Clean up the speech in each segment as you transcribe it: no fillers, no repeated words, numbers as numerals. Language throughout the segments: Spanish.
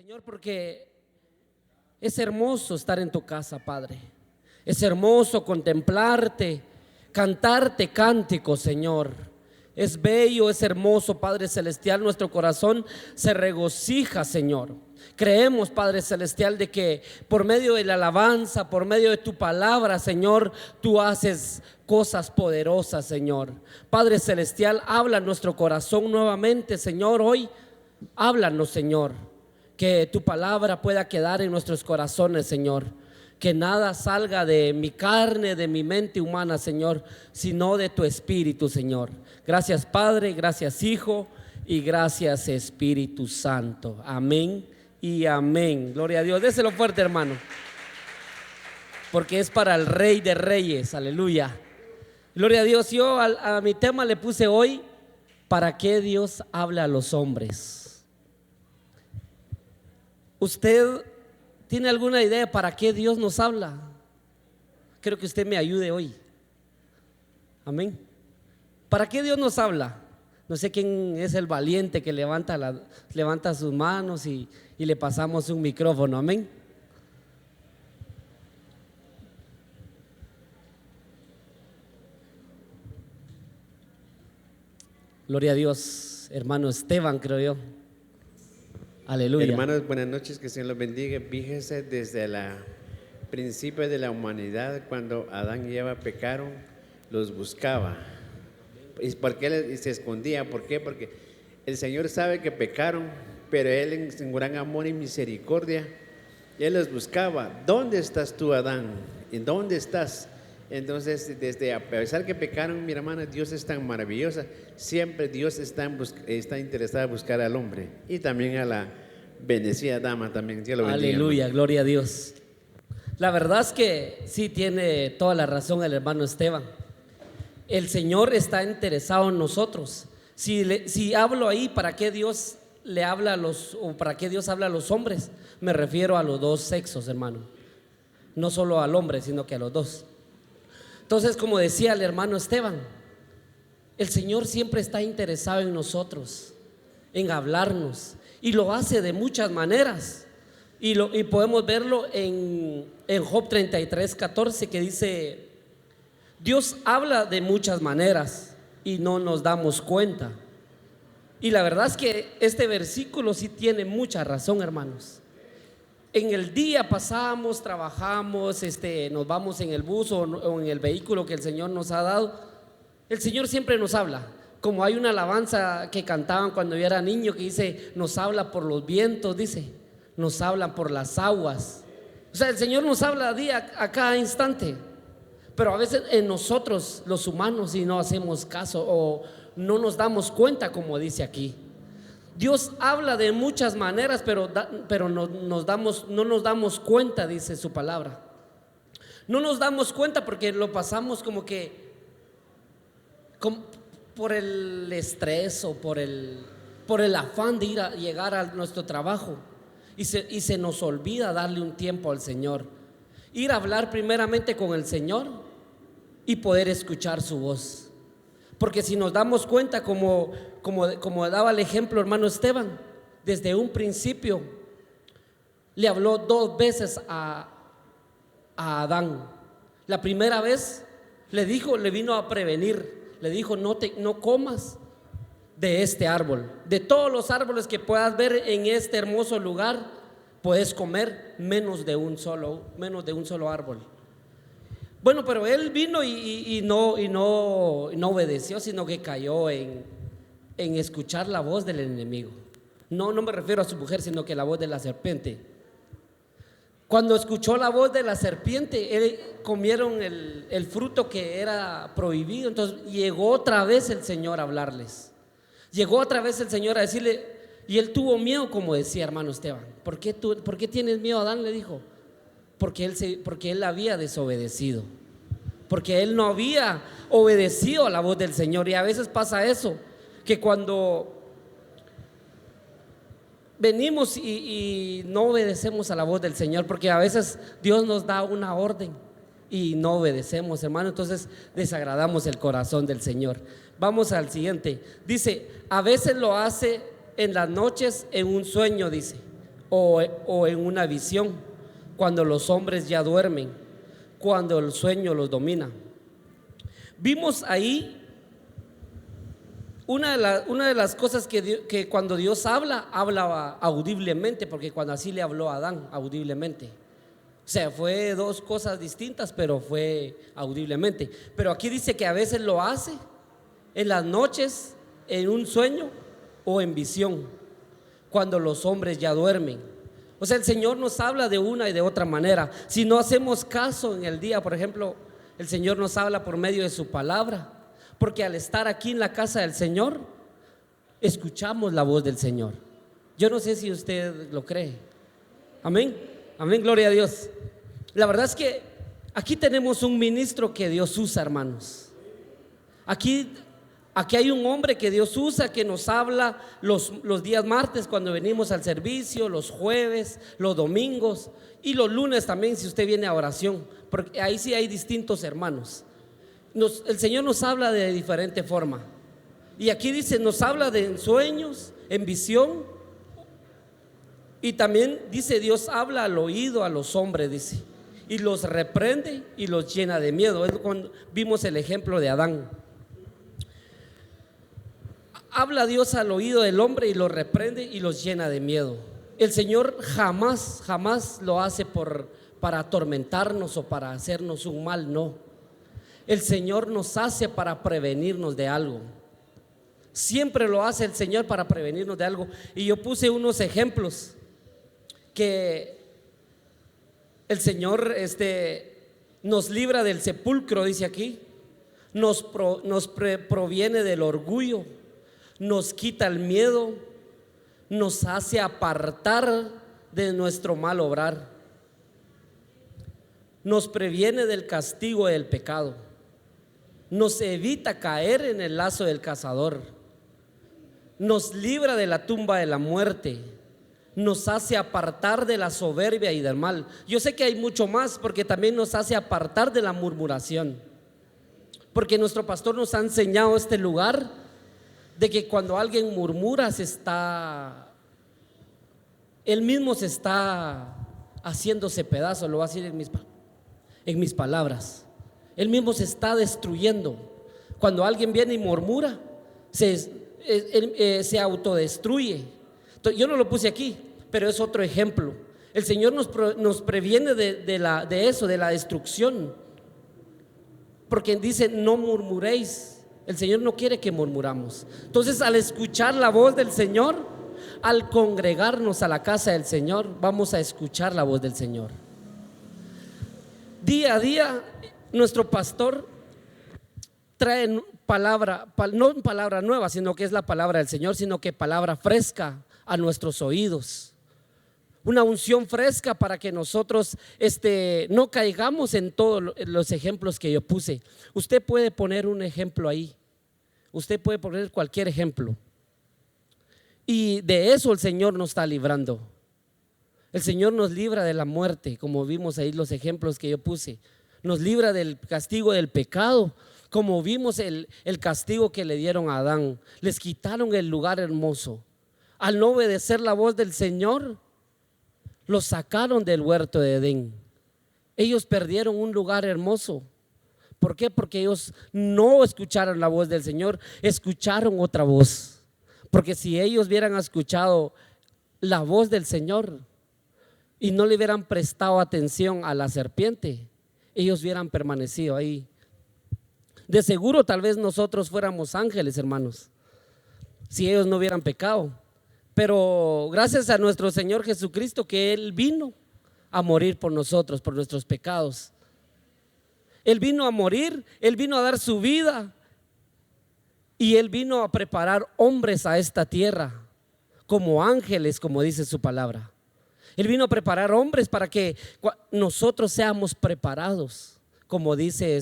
Señor, porque es hermoso estar en tu casa, Padre. Es hermoso contemplarte, cantarte cánticos, Señor. Es bello, es hermoso, Padre Celestial. Nuestro corazón se regocija, Señor. Creemos, Padre Celestial, de que por medio de la alabanza, por medio de tu palabra, Señor, tú haces cosas poderosas, Señor. Padre Celestial, habla en nuestro corazón nuevamente, Señor. Hoy, háblanos, Señor. Que tu palabra pueda quedar en nuestros corazones, Señor. Que nada salga de mi carne, de mi mente humana, Señor, sino de tu Espíritu, Señor. Gracias, Padre, gracias, Hijo, y gracias, Espíritu Santo. Amén y amén. Gloria a Dios. Déselo fuerte, hermano, porque es para el Rey de Reyes. Aleluya. Gloria a Dios. Yo a mi tema le puse hoy: ¿para qué Dios habla a los hombres? ¿Usted tiene alguna idea para qué Dios nos habla? Quiero que usted me ayude hoy. Amén. ¿Para qué Dios nos habla? No sé quién es el valiente que levanta sus manos y le pasamos un micrófono. Amén. Gloria a Dios, hermano Esteban, creo yo. Aleluya. Hermanos, buenas noches, que el Señor los bendiga. Fíjese, desde el principio de la humanidad, cuando Adán y Eva pecaron, los buscaba. ¿Y por qué se escondía? ¿Por qué? Porque el Señor sabe que pecaron, pero Él en su gran amor y misericordia, Él los buscaba. ¿Dónde estás tú, Adán? ¿En dónde estás? Entonces, desde a pesar que pecaron, mi hermana, Dios es tan maravillosa. Siempre Dios está interesado en buscar al hombre y también a la bendecida dama también. Dios lo bendiga. Aleluya, gloria a Dios. La verdad es que sí tiene toda la razón el hermano Esteban. El Señor está interesado en nosotros. Si hablo ahí, ¿para qué Dios le habla o para qué Dios habla a los hombres? Me refiero a los dos sexos, hermano. No solo al hombre, sino que a los dos. Entonces, como decía el hermano Esteban, el Señor siempre está interesado en nosotros, en hablarnos, y lo hace de muchas maneras. Y podemos verlo en Job 33:14, que dice: Dios habla de muchas maneras y no nos damos cuenta. Y la verdad es que este versículo sí tiene mucha razón, hermanos. En el día pasamos, trabajamos, nos vamos en el bus o en el vehículo que el Señor nos ha dado. El Señor siempre nos habla. Como hay una alabanza que cantaban cuando yo era niño, que dice: nos habla por los vientos, dice, nos habla por las aguas. O sea, el Señor nos habla a cada instante. Pero a veces en nosotros, los humanos, si no hacemos caso o no nos damos cuenta, como dice aquí. Dios habla de muchas maneras, pero no nos damos cuenta, dice su palabra. No nos damos cuenta porque lo pasamos como que por el estrés o por el afán de llegar a nuestro trabajo, y se nos olvida darle un tiempo al Señor, ir a hablar primeramente con el Señor y poder escuchar su voz. Porque si nos damos cuenta, como daba el ejemplo hermano Esteban, desde un principio le habló 2 veces a Adán. La primera vez le vino a prevenir, le dijo: no comas de este árbol. De todos los árboles que puedas ver en este hermoso lugar, puedes comer menos de un solo árbol. Bueno, pero él vino y no obedeció, sino que cayó en escuchar la voz del enemigo. No me refiero a su mujer, sino que la voz de la serpiente. Cuando escuchó la voz de la serpiente, comieron el fruto que era prohibido. Entonces llegó otra vez el Señor a hablarles. Llegó otra vez el Señor a decirle, y él tuvo miedo, como decía hermano Esteban. ¿Por qué tienes miedo, Adán?, le dijo. Porque él había desobedecido, porque él no había obedecido a la voz del Señor. Y a veces pasa eso, que cuando venimos y no obedecemos a la voz del Señor, porque a veces Dios nos da una orden y no obedecemos, hermano, entonces desagradamos el corazón del Señor. Vamos al siguiente. Dice: a veces lo hace en las noches en un sueño, dice, o en una visión, cuando los hombres ya duermen, cuando el sueño los domina. Vimos ahí una de las cosas que cuando Dios habla audiblemente, porque cuando así le habló a Adán audiblemente. O sea, fue dos cosas distintas, pero fue audiblemente. Pero aquí dice que a veces lo hace en las noches, en un sueño o en visión, cuando los hombres ya duermen. O sea, el Señor nos habla de una y de otra manera. Si no hacemos caso en el día, por ejemplo, el Señor nos habla por medio de su palabra, porque al estar aquí en la casa del Señor, escuchamos la voz del Señor. Yo no sé si usted lo cree. Amén, amén, gloria a Dios. La verdad es que aquí tenemos un ministro que Dios usa, hermanos. Aquí hay un hombre que Dios usa, que nos habla los días martes cuando venimos al servicio, los jueves, los domingos y los lunes también si usted viene a oración, porque ahí sí hay distintos hermanos. El Señor nos habla de diferente forma. Y aquí dice, nos habla de sueños, en visión. Y también dice, Dios habla al oído a los hombres, dice, y los reprende y los llena de miedo. Es cuando vimos el ejemplo de Adán. Habla Dios al oído del hombre y los reprende y los llena de miedo. El Señor jamás lo hace para atormentarnos o para hacernos un mal, no. El Señor nos hace para prevenirnos de algo. Siempre lo hace el Señor para prevenirnos de algo. Y yo puse unos ejemplos que el Señor nos libra del sepulcro, dice aquí. Nos proviene del orgullo, nos quita el miedo, nos hace apartar de nuestro mal obrar, nos previene del castigo del pecado, nos evita caer en el lazo del cazador, nos libra de la tumba de la muerte, nos hace apartar de la soberbia y del mal. Yo sé que hay mucho más, porque también nos hace apartar de la murmuración, porque nuestro pastor nos ha enseñado este lugar de que cuando alguien murmura él mismo se está haciéndose pedazo. Lo voy a decir en mis palabras. Él mismo se está destruyendo. Cuando alguien viene y murmura, se autodestruye. Entonces, yo no lo puse aquí, pero es otro ejemplo. El Señor nos previene de eso, de la destrucción, porque dice: no murmuréis. El Señor no quiere que murmuramos. Entonces, al escuchar la voz del Señor, al congregarnos a la casa del Señor, vamos a escuchar la voz del Señor. Día a día, nuestro pastor trae palabra, no palabra nueva, sino que es la palabra del Señor, sino que palabra fresca a nuestros oídos. Una unción fresca para que nosotros no caigamos en todos los ejemplos que yo puse. Usted puede poner un ejemplo ahí. Usted puede poner cualquier ejemplo. Y de eso el Señor nos está librando. El Señor nos libra de la muerte, como vimos ahí los ejemplos que yo puse. Nos libra del castigo del pecado, como vimos el castigo que le dieron a Adán. Les quitaron el lugar hermoso. Al no obedecer la voz del Señor, los sacaron del huerto de Edén. Ellos perdieron un lugar hermoso. ¿Por qué? Porque ellos no escucharon la voz del Señor, escucharon otra voz. Porque si ellos hubieran escuchado la voz del Señor y no le hubieran prestado atención a la serpiente, ellos hubieran permanecido ahí. De seguro tal vez nosotros fuéramos ángeles, hermanos, si ellos no hubieran pecado. Pero gracias a nuestro Señor Jesucristo, que Él vino a morir por nosotros, por nuestros pecados. Él vino a morir, Él vino a dar su vida, y Él vino a preparar hombres a esta tierra como ángeles, como dice su palabra. Él vino a preparar hombres para que nosotros seamos preparados, como dice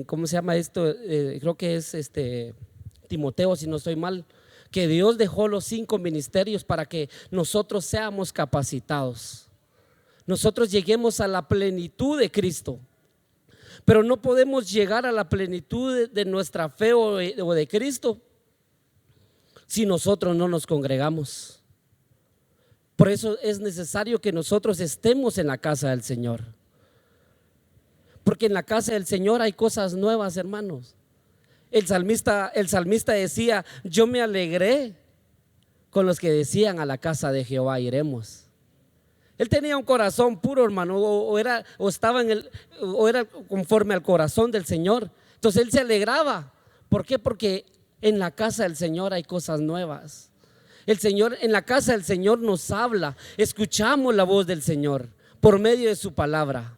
¿cómo se llama esto? Creo que es Timoteo, si no estoy mal, que Dios dejó los 5 ministerios para que nosotros seamos capacitados, nosotros lleguemos a la plenitud de Cristo. Pero no podemos llegar a la plenitud de nuestra fe o de Cristo si nosotros no nos congregamos. Por eso es necesario que nosotros estemos en la casa del Señor. Porque en la casa del Señor hay cosas nuevas, hermanos. El salmista decía: yo me alegré con los que decían, a la casa de Jehová iremos. Él tenía un corazón puro, hermano, o era conforme al corazón del Señor. Entonces él se alegraba. ¿Por qué? Porque en la casa del Señor hay cosas nuevas. En la casa del Señor nos habla, escuchamos la voz del Señor por medio de su palabra.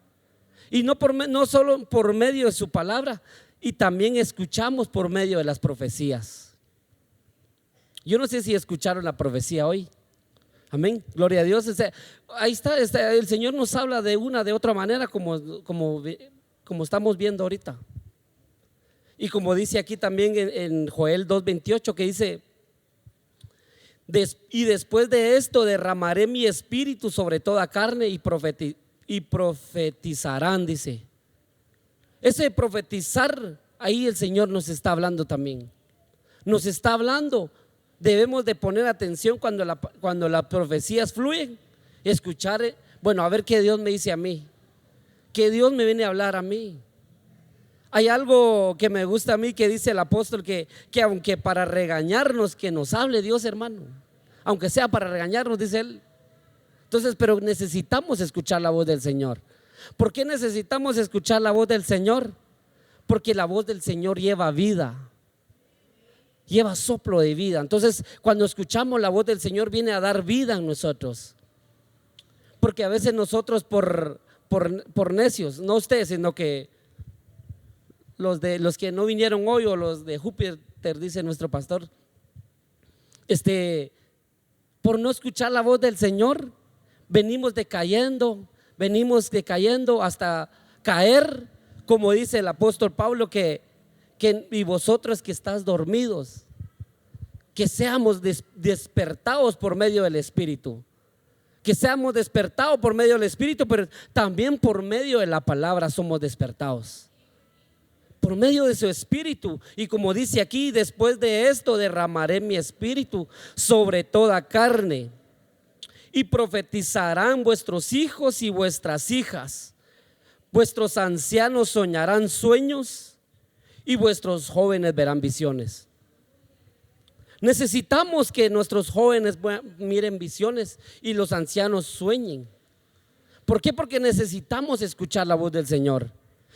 Y no solo por medio de su palabra, y también escuchamos por medio de las profecías. Yo no sé si escucharon la profecía hoy. Amén, gloria a Dios. Ahí está, el Señor nos habla de otra manera, como estamos viendo ahorita. Y como dice aquí también en Joel 2:28, que dice: y después de esto derramaré mi espíritu sobre toda carne y profetizarán, dice. Ese profetizar, ahí el Señor nos está hablando también. Nos está hablando. Debemos de poner atención cuando las profecías fluyen, escuchar, a ver qué Dios me dice a mí, qué Dios me viene a hablar a mí. Hay algo que me gusta a mí que dice el apóstol, que aunque para regañarnos, que nos hable Dios, hermano, aunque sea para regañarnos, dice él. Entonces, pero necesitamos escuchar la voz del Señor. ¿Por qué necesitamos escuchar la voz del Señor? Porque la voz del Señor lleva vida, lleva soplo de vida. Entonces, cuando escuchamos la voz del Señor, viene a dar vida en nosotros. Porque a veces nosotros por necios, no ustedes, sino que los que no vinieron hoy, o los de Júpiter, dice nuestro pastor, por no escuchar la voz del Señor, venimos decayendo hasta caer, como dice el apóstol Pablo, y vosotros que estáis dormidos, que seamos despertados por medio del Espíritu, pero también por medio de la palabra somos despertados, por medio de su Espíritu. Y como dice aquí: después de esto derramaré mi espíritu sobre toda carne, y profetizarán vuestros hijos y vuestras hijas, vuestros ancianos soñarán sueños, y vuestros jóvenes verán visiones. Necesitamos que nuestros jóvenes miren visiones y los ancianos sueñen. ¿Por qué? Porque necesitamos escuchar la voz del Señor.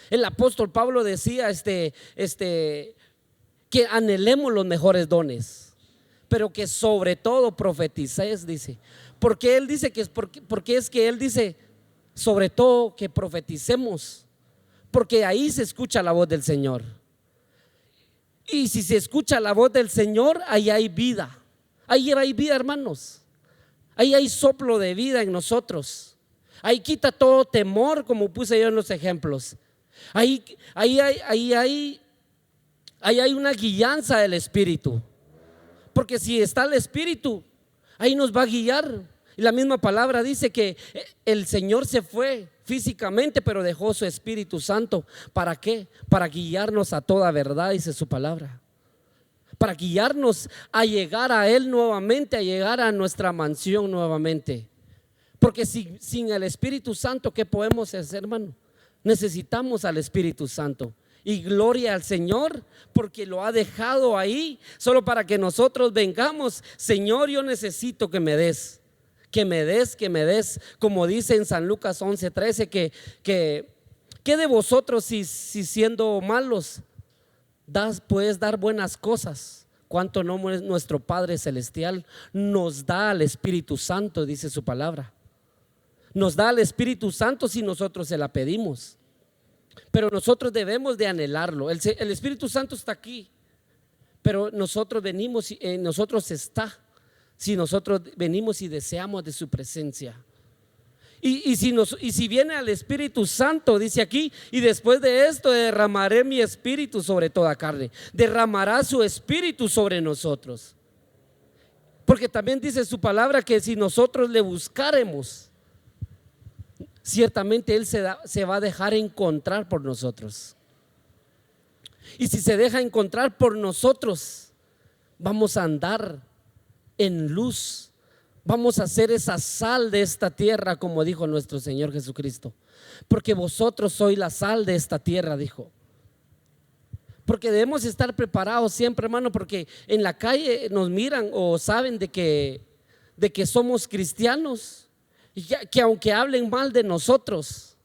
El apóstol Pablo decía que anhelemos los mejores dones, pero que sobre todo profeticéis, dice. Porque él dice él dice sobre todo que profeticemos, porque ahí se escucha la voz del Señor. Y si se escucha la voz del Señor, ahí hay vida. Ahí hay vida, hermanos. Ahí hay soplo de vida en nosotros. Ahí quita todo temor, como puse yo en los ejemplos. Ahí hay una guianza del Espíritu. Porque si está el Espíritu, ahí nos va a guiar. Y la misma palabra dice que el Señor se fue físicamente, pero dejó su Espíritu Santo. ¿Para qué? Para guiarnos a toda verdad, dice su palabra. Para guiarnos a llegar a Él nuevamente, a llegar a nuestra mansión nuevamente. Porque sin el Espíritu Santo, ¿qué podemos hacer, hermano? Necesitamos al Espíritu Santo. Y gloria al Señor, porque lo ha dejado ahí solo para que nosotros vengamos. Señor, yo necesito que me des, como dice en San Lucas 11:13, que de vosotros si siendo malos puedes dar buenas cosas, cuánto no nuestro Padre Celestial nos da al Espíritu Santo, dice su palabra. Nos da al Espíritu Santo si nosotros se la pedimos. Pero nosotros debemos de anhelarlo. El Espíritu Santo está aquí, pero nosotros venimos, en nosotros está, si nosotros venimos y deseamos de su presencia. Y si viene al Espíritu Santo, dice aquí: y después de esto derramaré mi espíritu sobre toda carne. Derramará su espíritu sobre nosotros. Porque también dice su palabra que si nosotros le buscaremos, ciertamente Él se va a dejar encontrar por nosotros. Y si se deja encontrar por nosotros, vamos a andar en luz, Vamos a ser esa sal de esta tierra, como dijo nuestro Señor Jesucristo. Porque vosotros sois la sal de esta tierra, dijo. Porque debemos estar preparados siempre, hermano, porque en la calle nos miran o saben de que somos cristianos, y que aunque hablen mal de nosotros,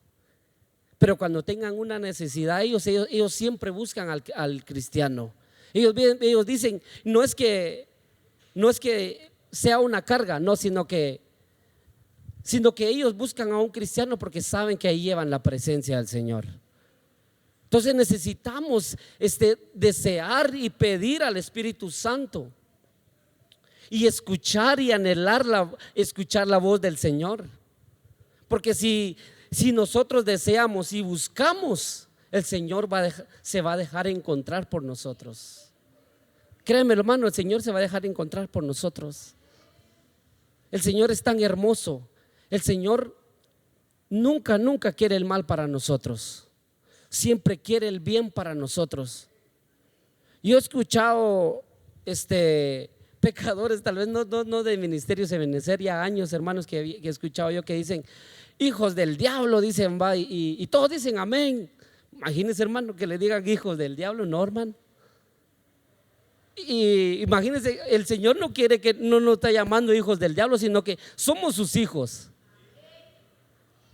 pero cuando tengan una necesidad, ellos siempre buscan al cristiano. Ellos dicen, no es que sea una carga, no, sino que ellos buscan a un cristiano porque saben que ahí llevan la presencia del Señor. Entonces necesitamos desear y pedir al Espíritu Santo y escuchar y anhelar escuchar la voz del Señor. Porque si nosotros deseamos y buscamos, el Señor se va a dejar encontrar por nosotros. Créeme, hermano, el Señor se va a dejar encontrar por nosotros. El Señor es tan hermoso. El Señor nunca quiere el mal para nosotros. Siempre quiere el bien para nosotros. Yo he escuchado pecadores, tal vez no de ministerios de Benecer, ya años, hermanos, que he escuchado yo, que dicen hijos del diablo, dicen, va, y todos dicen amén. Imagínense, hermano, que le digan hijos del diablo, no, hermano. Y imagínense, el Señor no quiere que no nos está llamando hijos del diablo, sino que somos sus hijos.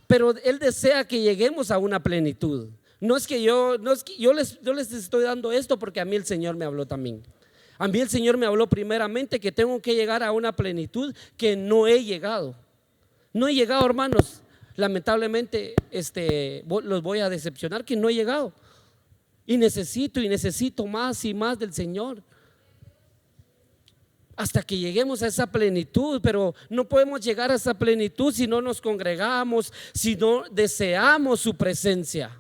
Pero Él desea que lleguemos a una plenitud. No es que yo les estoy dando esto porque a mí el Señor me habló también. A mí el Señor me habló primeramente que tengo que llegar a una plenitud que no he llegado. No he llegado, hermanos. Lamentablemente los voy a decepcionar que no he llegado. Y necesito más y más del Señor. Hasta que lleguemos a esa plenitud, pero no podemos llegar a esa plenitud si no nos congregamos, si no deseamos su presencia.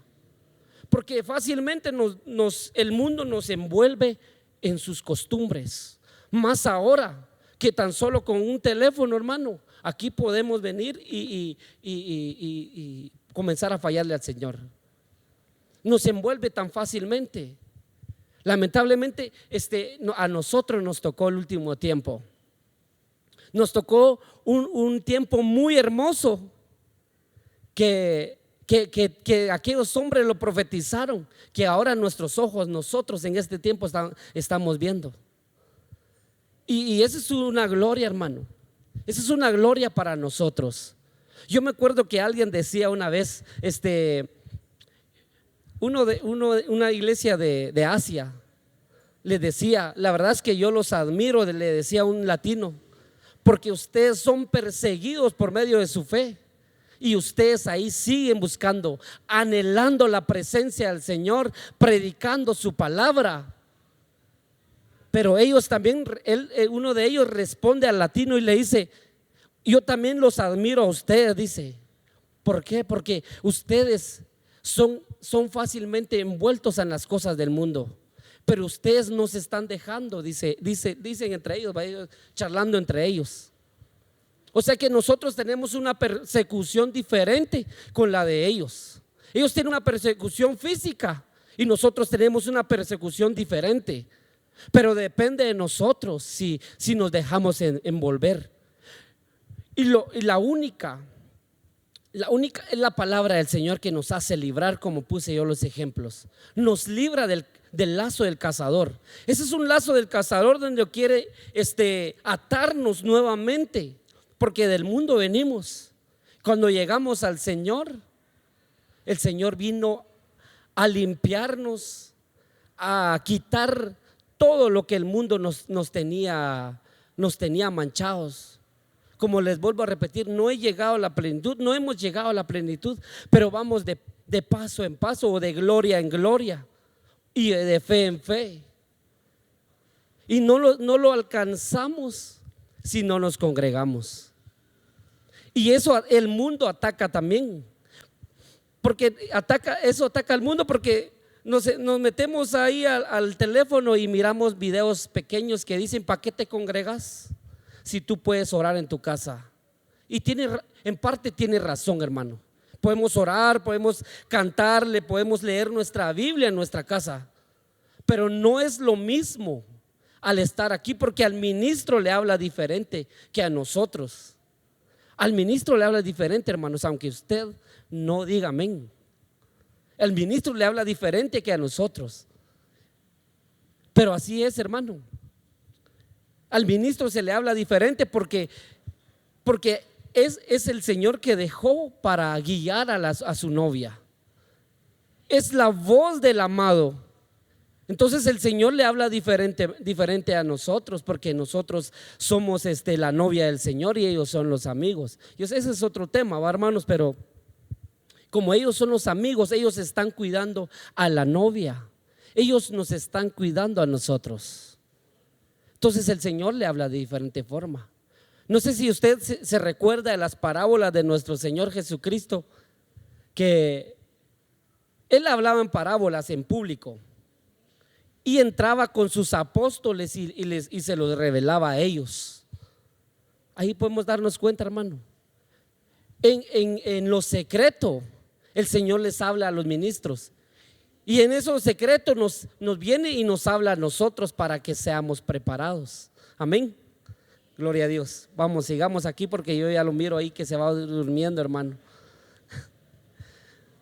Porque fácilmente el mundo nos envuelve en sus costumbres. Más ahora que tan solo con un teléfono, hermano, aquí podemos venir y comenzar a fallarle al Señor. Nos envuelve tan fácilmente. Lamentablemente a nosotros nos tocó el último tiempo. Nos tocó un tiempo muy hermoso que aquellos hombres lo profetizaron, que ahora nuestros ojos, nosotros en este tiempo estamos viendo. Y esa es una gloria, hermano. Esa es una gloria para nosotros. Yo me acuerdo que alguien decía una vez, una iglesia de Asia le decía, la verdad es que yo los admiro, le decía un latino, porque ustedes son perseguidos por medio de su fe y ustedes ahí siguen buscando, anhelando la presencia del Señor, predicando su palabra. Pero ellos también, uno de ellos responde al latino y le dice, yo también los admiro a ustedes, dice. ¿Por qué? Porque ustedes son fácilmente envueltos en las cosas del mundo, pero ustedes no se están dejando, dicen entre ellos, charlando entre ellos. O sea que nosotros tenemos una persecución diferente con la de ellos. Ellos tienen una persecución física y nosotros tenemos una persecución diferente. Pero depende de nosotros si nos dejamos envolver. Y la única es la palabra del Señor que nos hace librar, como puse yo los ejemplos. Nos libra del lazo del cazador. Ese es un lazo del cazador donde quiere atarnos nuevamente, porque del mundo venimos. Cuando llegamos al Señor, el Señor vino a limpiarnos, a quitar todo lo que el mundo nos tenía manchados. Como les vuelvo a repetir, no he llegado a la plenitud, no hemos llegado a la plenitud, pero vamos de paso en paso o de gloria en gloria y de fe en fe. Y no lo alcanzamos si no nos congregamos. Y eso el mundo ataca también, porque ataca al mundo, porque nos metemos ahí al teléfono y miramos videos pequeños que dicen, ¿para qué te congregas si tú puedes orar en tu casa? Y en parte tiene razón, hermano. Podemos orar, podemos cantarle, podemos leer nuestra Biblia en nuestra casa, pero no es lo mismo al estar aquí, porque al ministro le habla diferente que a nosotros. Al ministro le habla diferente, hermanos, aunque usted no diga amén. El ministro le habla diferente que a nosotros. Pero así es, hermano. Al ministro se le habla diferente porque es el Señor que dejó para guiar a su novia. Es la voz del amado. Entonces el Señor le habla diferente a nosotros, porque nosotros somos la novia del Señor y ellos son los amigos. Y ese es otro tema, ¿va, hermanos? Pero como ellos son los amigos, ellos están cuidando a la novia. Ellos nos están cuidando a nosotros. Entonces el Señor le habla de diferente forma. No sé si usted se recuerda de las parábolas de nuestro Señor Jesucristo, que Él hablaba en parábolas en público y entraba con sus apóstoles y se los revelaba a ellos. Ahí podemos darnos cuenta, hermano. En lo secreto el Señor les habla a los ministros, y en eso secreto nos viene y nos habla a nosotros para que seamos preparados. Amén. Gloria a Dios. Vamos, sigamos aquí porque yo ya lo miro ahí que se va durmiendo, hermano.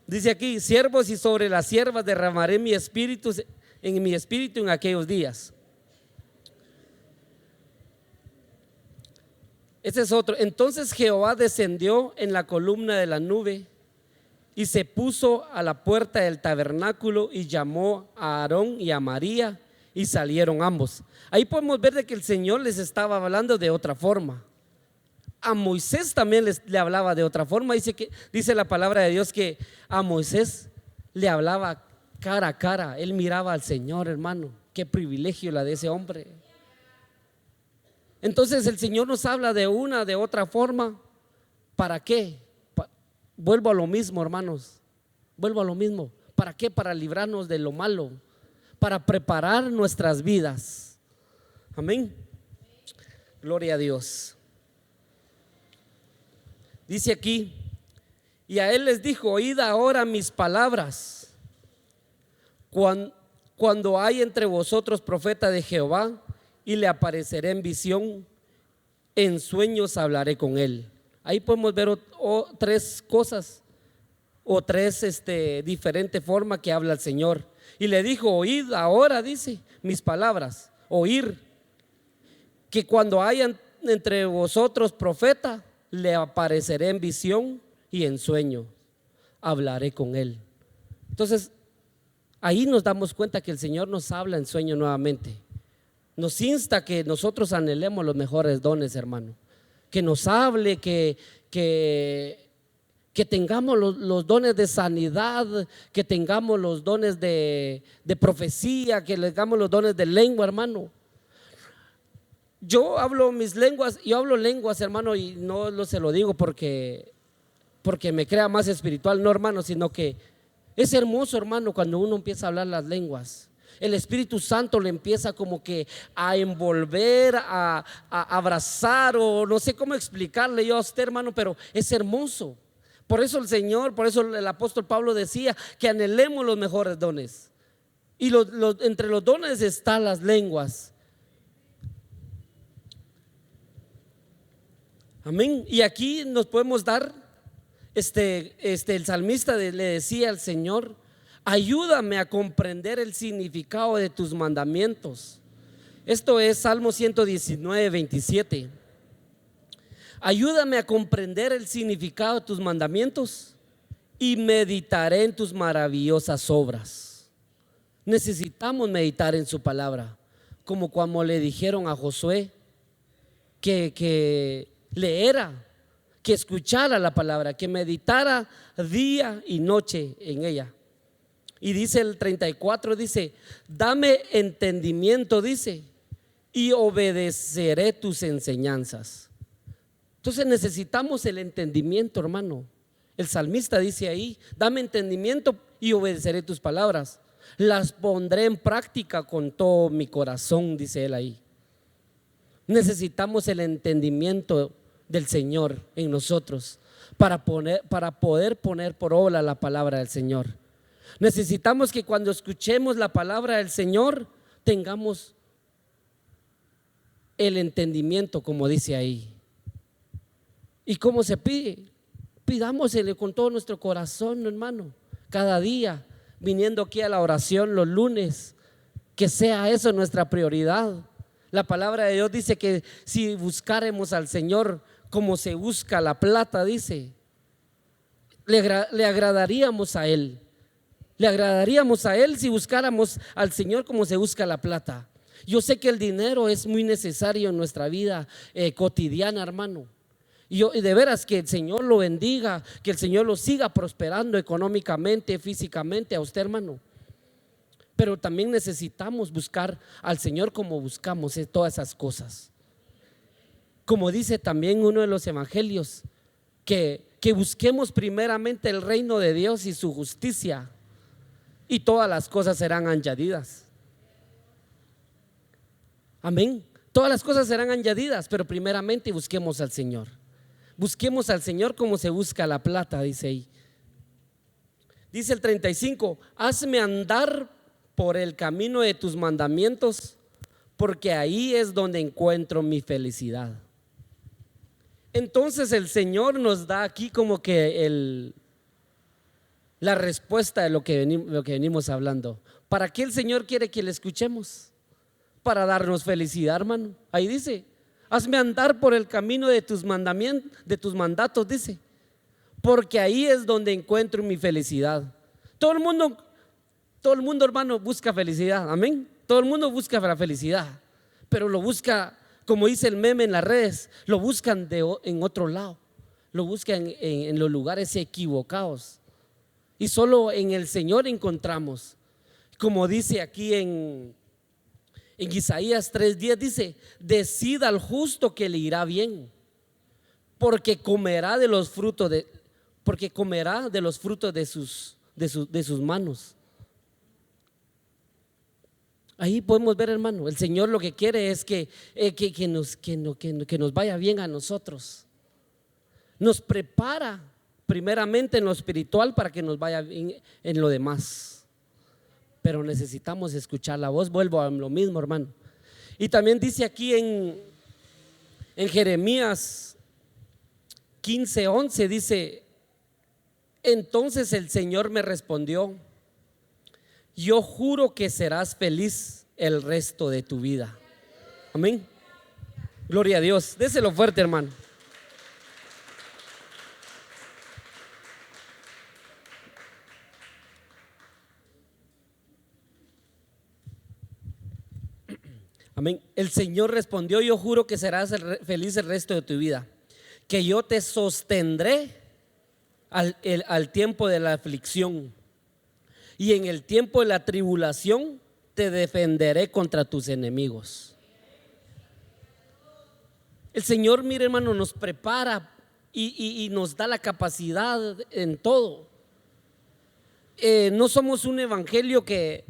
Dice aquí: siervos y sobre las siervas derramaré mi espíritu en aquellos días. Ese es otro. Entonces Jehová descendió en la columna de la nube y se puso a la puerta del tabernáculo y llamó a Aarón y a María, y salieron ambos. Ahí podemos ver de que el Señor les estaba hablando de otra forma. A Moisés también le hablaba de otra forma. Dice la palabra de Dios que a Moisés le hablaba cara a cara. Él miraba al Señor, hermano. Qué privilegio la de ese hombre. Entonces el Señor nos habla de otra forma. ¿Para qué? Vuelvo a lo mismo, hermanos. Vuelvo a lo mismo. ¿Para qué? Para librarnos de lo malo, para preparar nuestras vidas. Amén. Gloria a Dios. Dice aquí: y a él les dijo: oíd ahora mis palabras. Cuando hay entre vosotros profeta de Jehová, y le apareceré en visión, en sueños hablaré con él. Ahí podemos ver tres cosas, o tres diferentes formas que habla el Señor. Y le dijo: oíd ahora, dice, mis palabras. Oír. Que cuando haya entre vosotros profeta, le apareceré en visión y en sueño hablaré con él. Entonces ahí nos damos cuenta que el Señor nos habla en sueño nuevamente. Nos insta que nosotros anhelemos los mejores dones, hermano. Que nos hable, que tengamos los dones de sanidad, que tengamos los dones de profecía, que tengamos los dones de lengua, hermano. Yo hablo lenguas, hermano, y no se lo digo porque me crea más espiritual, no, hermano, sino que es hermoso, hermano, cuando uno empieza a hablar las lenguas. El Espíritu Santo le empieza como que a envolver, a abrazar, o no sé cómo explicarle yo a usted, hermano, pero es hermoso. Por eso el apóstol Pablo decía que anhelemos los mejores dones. Y entre los dones están las lenguas. Amén. Y aquí nos podemos dar, el salmista le decía al Señor: ayúdame a comprender el significado de tus mandamientos. Esto es Salmo 119, 27. Ayúdame a comprender el significado de tus mandamientos y meditaré en tus maravillosas obras. Necesitamos meditar en su palabra, como cuando le dijeron a Josué que leera, que escuchara la palabra, que meditara día y noche en ella. Y dice el 34, dice: dame entendimiento, dice, y obedeceré tus enseñanzas. Entonces necesitamos el entendimiento, hermano. El salmista dice ahí: dame entendimiento y obedeceré tus palabras, las pondré en práctica con todo mi corazón, dice él ahí. Necesitamos el entendimiento del Señor en nosotros para poder poner por obra la palabra del Señor. Necesitamos que cuando escuchemos la palabra del Señor tengamos el entendimiento, como dice ahí. ¿Y cómo se pide? Pidámosle con todo nuestro corazón, hermano, cada día, viniendo aquí a la oración los lunes, que sea eso nuestra prioridad. La palabra de Dios dice que si buscáremos al Señor como se busca la plata, dice, le agradaríamos a Él. Le agradaríamos a Él si buscáramos al Señor como se busca la plata. Yo sé que el dinero es muy necesario en nuestra vida cotidiana, hermano. Y de veras que el Señor lo bendiga, que el Señor lo siga prosperando económicamente, físicamente a usted, hermano. Pero también necesitamos buscar al Señor como buscamos todas esas cosas. Como dice también uno de los evangelios, que busquemos primeramente el reino de Dios y su justicia, y todas las cosas serán añadidas. Amén. Todas las cosas serán añadidas, pero primeramente busquemos al Señor. Busquemos al Señor como se busca la plata, dice ahí. Dice el 35, hazme andar por el camino de tus mandamientos, porque ahí es donde encuentro mi felicidad. Entonces el Señor nos da aquí como que la respuesta de lo que venimos hablando. ¿Para qué el Señor quiere que le escuchemos? Para darnos felicidad, hermano. Ahí dice, hazme andar por el camino de tus mandamientos, de tus mandatos, dice, porque ahí es donde encuentro mi felicidad. Todo el mundo, hermano, busca felicidad, amén. Todo el mundo busca la felicidad, pero lo busca, como dice el meme en las redes, lo buscan en otro lado, lo buscan en los lugares equivocados, y solo en el Señor encontramos, como dice aquí en Isaías 3:10, dice, decida al justo que le irá bien, porque comerá de los frutos de sus manos. Ahí podemos ver, hermano, el Señor lo que quiere es que nos vaya bien a nosotros. Nos prepara primeramente en lo espiritual para que nos vaya bien en lo demás. Pero necesitamos escuchar la voz. Vuelvo a lo mismo, hermano. Y también dice aquí en Jeremías 15:11, dice, entonces el Señor me respondió, yo juro que serás feliz el resto de tu vida. Amén. Gloria a Dios. Déselo fuerte, hermano. Amén. El Señor respondió, yo juro que serás feliz el resto de tu vida, que yo te sostendré al tiempo de la aflicción, y en el tiempo de la tribulación te defenderé contra tus enemigos. El Señor, mire, hermano, nos prepara y nos da la capacidad en todo. No somos un evangelio que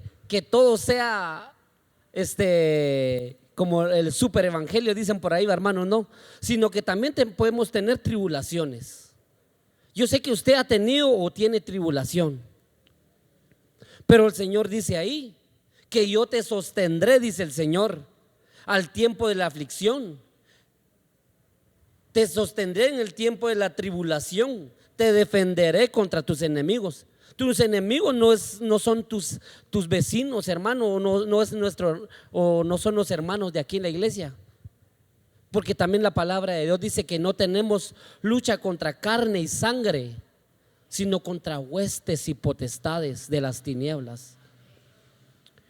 todo sea como el super evangelio, dicen por ahí, hermano, no, sino que también podemos tener tribulaciones. Yo sé que usted ha tenido o tiene tribulación, pero el Señor dice ahí que yo te sostendré, dice el Señor, al tiempo de la aflicción. Te sostendré en el tiempo de la tribulación, te defenderé contra tus enemigos. Tus enemigos no son tus vecinos, hermano, no son los hermanos de aquí en la iglesia. Porque también la palabra de Dios dice que no tenemos lucha contra carne y sangre, sino contra huestes y potestades de las tinieblas.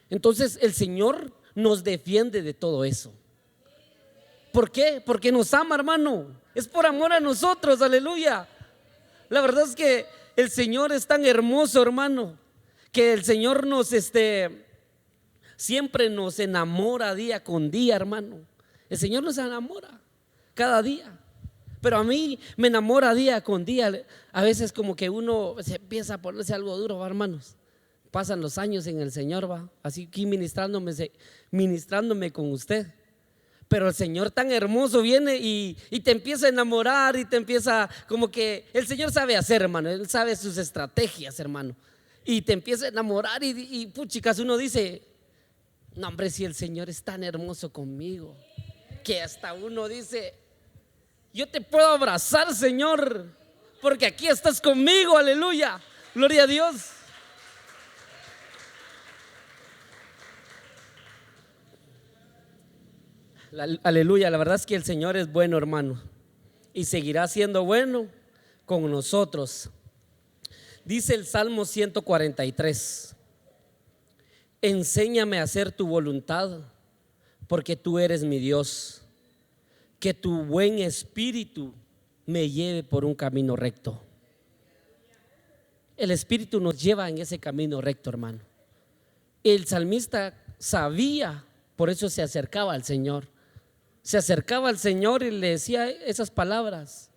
Entonces el Señor nos defiende de todo eso. ¿Por qué? Porque nos ama, hermano. Es por amor a nosotros, aleluya. La verdad es que el Señor es tan hermoso, hermano, que el Señor siempre nos enamora día con día, hermano. El Señor nos enamora cada día. Pero a mí me enamora día con día. A veces como que uno se empieza a ponerse algo duro, ¿va, hermanos? Pasan los años en el Señor, va, así aquí ministrándome con usted. Pero el Señor tan hermoso viene y te empieza a enamorar y te empieza como que el Señor sabe hacer, hermano. Él sabe sus estrategias, hermano. Y te empieza a enamorar y puchicas, uno dice, no, hombre, si el Señor es tan hermoso conmigo, que hasta uno dice: yo te puedo abrazar, Señor, porque aquí estás conmigo, aleluya, gloria a Dios. Aleluya, la verdad es que el Señor es bueno, hermano, y seguirá siendo bueno con nosotros. Dice el Salmo 143: enséñame a hacer tu voluntad, porque tú eres mi Dios. Que tu buen espíritu me lleve por un camino recto. El espíritu nos lleva en ese camino recto, hermano. El salmista sabía, por eso se acercaba al Señor. Se acercaba al Señor y le decía esas palabras,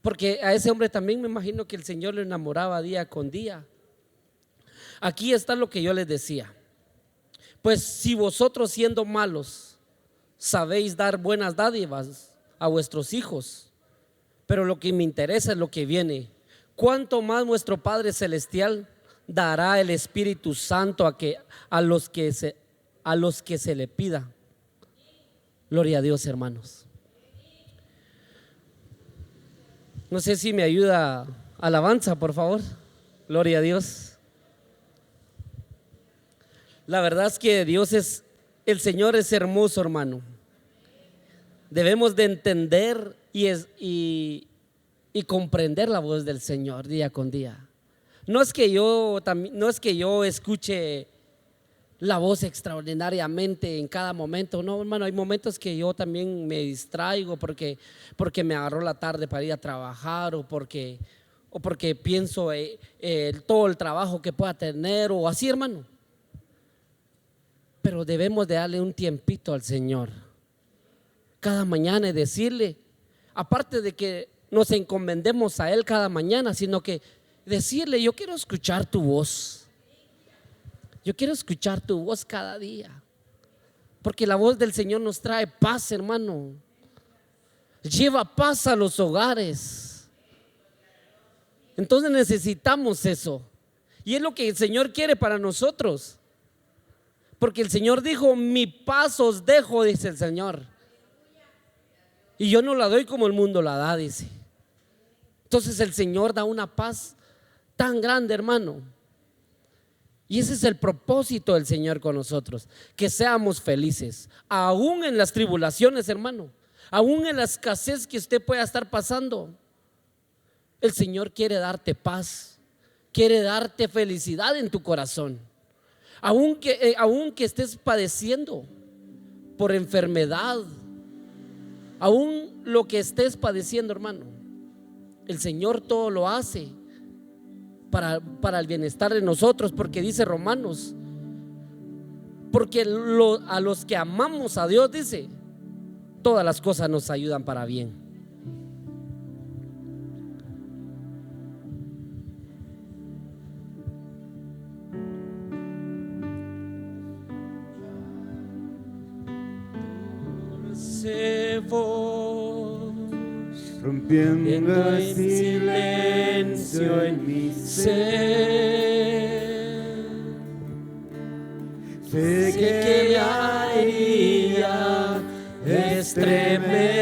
porque a ese hombre también me imagino que el Señor lo enamoraba día con día. Aquí está lo que yo les decía: pues si vosotros, siendo malos, sabéis dar buenas dádivas a vuestros hijos, pero lo que me interesa es lo que viene, ¿cuánto más vuestro Padre Celestial dará el Espíritu Santo a los que se le pida? Gloria a Dios, hermanos. No sé si me ayuda alabanza, por favor. Gloria a Dios. La verdad es que el Señor es hermoso, hermano. Debemos de entender y comprender la voz del Señor día con día. No es que yo escuche la voz extraordinariamente en cada momento. No, hermano, hay momentos que yo también me distraigo porque me agarró la tarde para ir a trabajar, o porque pienso todo el trabajo que pueda tener, o así, hermano. Pero debemos de darle un tiempito al Señor cada mañana y decirle, aparte de que nos encomendemos a Él cada mañana, sino que decirle: yo quiero escuchar tu voz. Yo quiero escuchar tu voz cada día, porque la voz del Señor nos trae paz, hermano. Lleva paz a los hogares. Entonces necesitamos eso, y es lo que el Señor quiere para nosotros. Porque el Señor dijo: mi paz os dejo, dice el Señor, y yo no la doy como el mundo la da, dice. Entonces el Señor da una paz tan grande, hermano. Y ese es el propósito del Señor con nosotros, que seamos felices, aún en las tribulaciones, hermano, aún en la escasez que usted pueda estar pasando. El Señor quiere darte paz, quiere darte felicidad en tu corazón. Aún que estés padeciendo por enfermedad, aún lo que estés padeciendo, hermano, el Señor todo lo hace para el bienestar de nosotros, porque dice Romanos: porque a los que amamos a Dios, dice, todas las cosas nos ayudan para bien. Rompiendo el silencio en mi ser, sé que me haría estremecer,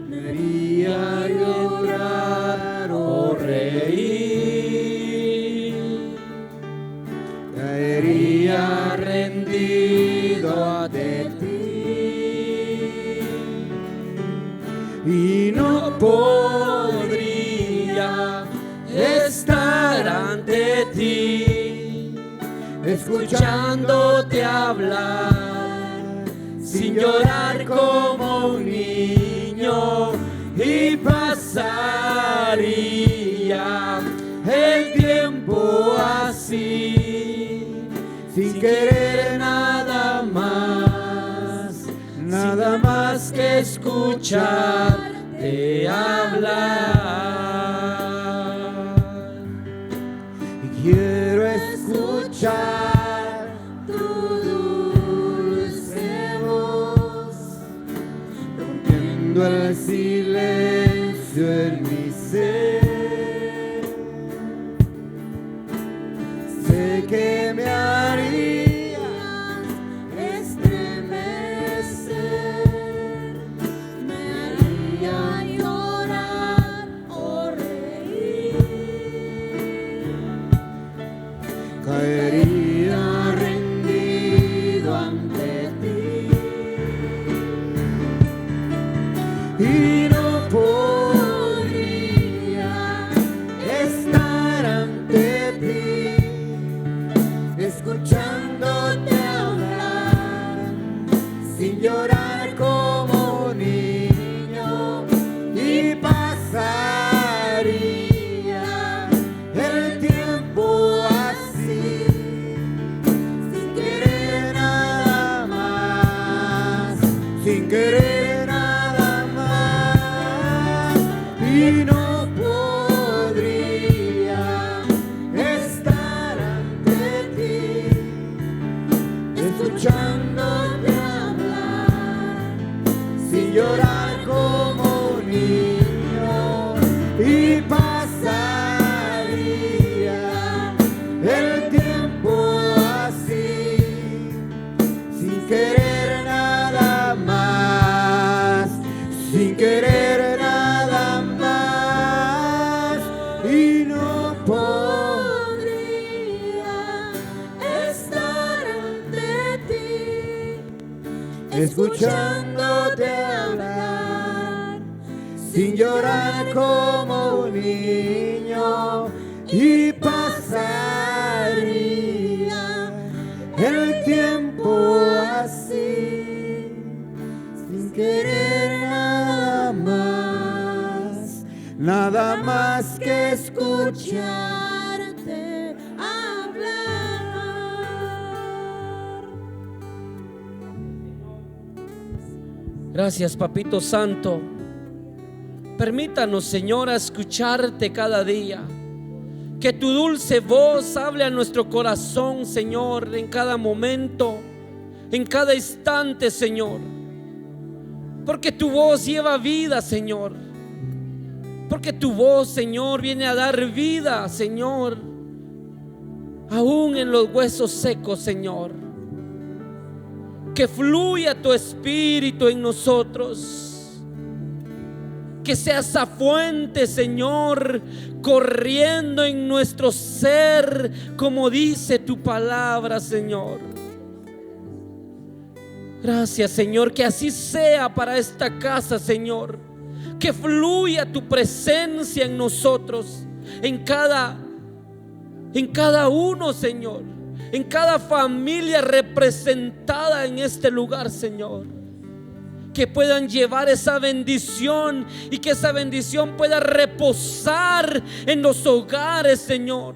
me haría llorar o reír, caería rendido ante ti. Y no podría estar ante ti, escuchándote hablar, sin llorar como un niño, y pasaría el tiempo así, sin querer nada más que escucharte hablar. Y quiero escuchar tu dulce voz, rompiendo el silencio en mi ser. Sé que me harías estremecer, y pasaría el tiempo así, sin querer nada más, sin querer nada más, y no podría estar ante ti, escuchándote hablar, sin llorar como un niño, y pasaría el tiempo así, sin querer nada más que escucharte hablar. Gracias, Papito Santo. Permítanos, Señor, a escucharte cada día. Que tu dulce voz hable a nuestro corazón, Señor, en cada momento, en cada instante, Señor. Porque tu voz lleva vida, Señor. Porque tu voz, Señor, viene a dar vida, Señor, aún en los huesos secos, Señor. Que fluya tu espíritu en nosotros. Que sea esa fuente, Señor, corriendo en nuestro ser, como dice tu palabra, Señor. Gracias, Señor, que así sea para esta casa, Señor. Que fluya tu presencia en nosotros, en cada uno, Señor, en cada familia representada en este lugar, Señor. Que puedan llevar esa bendición y que esa bendición pueda reposar en los hogares, Señor.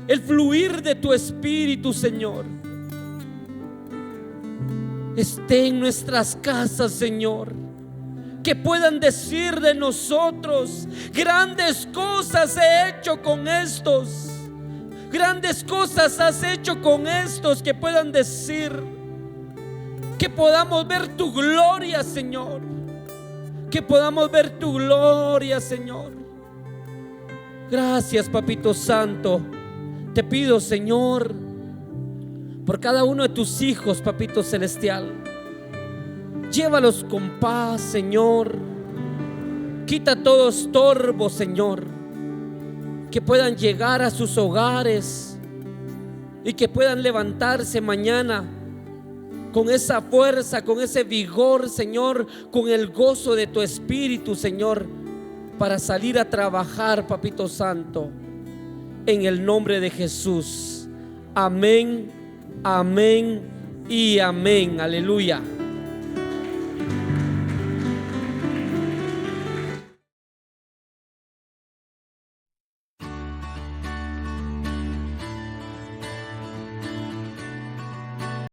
El fluir de tu espíritu, Señor, esté en nuestras casas, Señor. Que puedan decir de nosotros: grandes cosas he hecho con estos, grandes cosas has hecho con estos. Que puedan decir, que podamos ver tu gloria, Señor. Que podamos ver tu gloria, Señor. Gracias, Papito Santo. Te pido, Señor, por cada uno de tus hijos, Papito Celestial. Llévalos con paz, Señor. Quita todo estorbo, Señor. Que puedan llegar a sus hogares y que puedan levantarse mañana con esa fuerza, con ese vigor, Señor, con el gozo de tu espíritu, Señor, para salir a trabajar, Papito Santo, en el nombre de Jesús. Amén, amén y amén. Aleluya.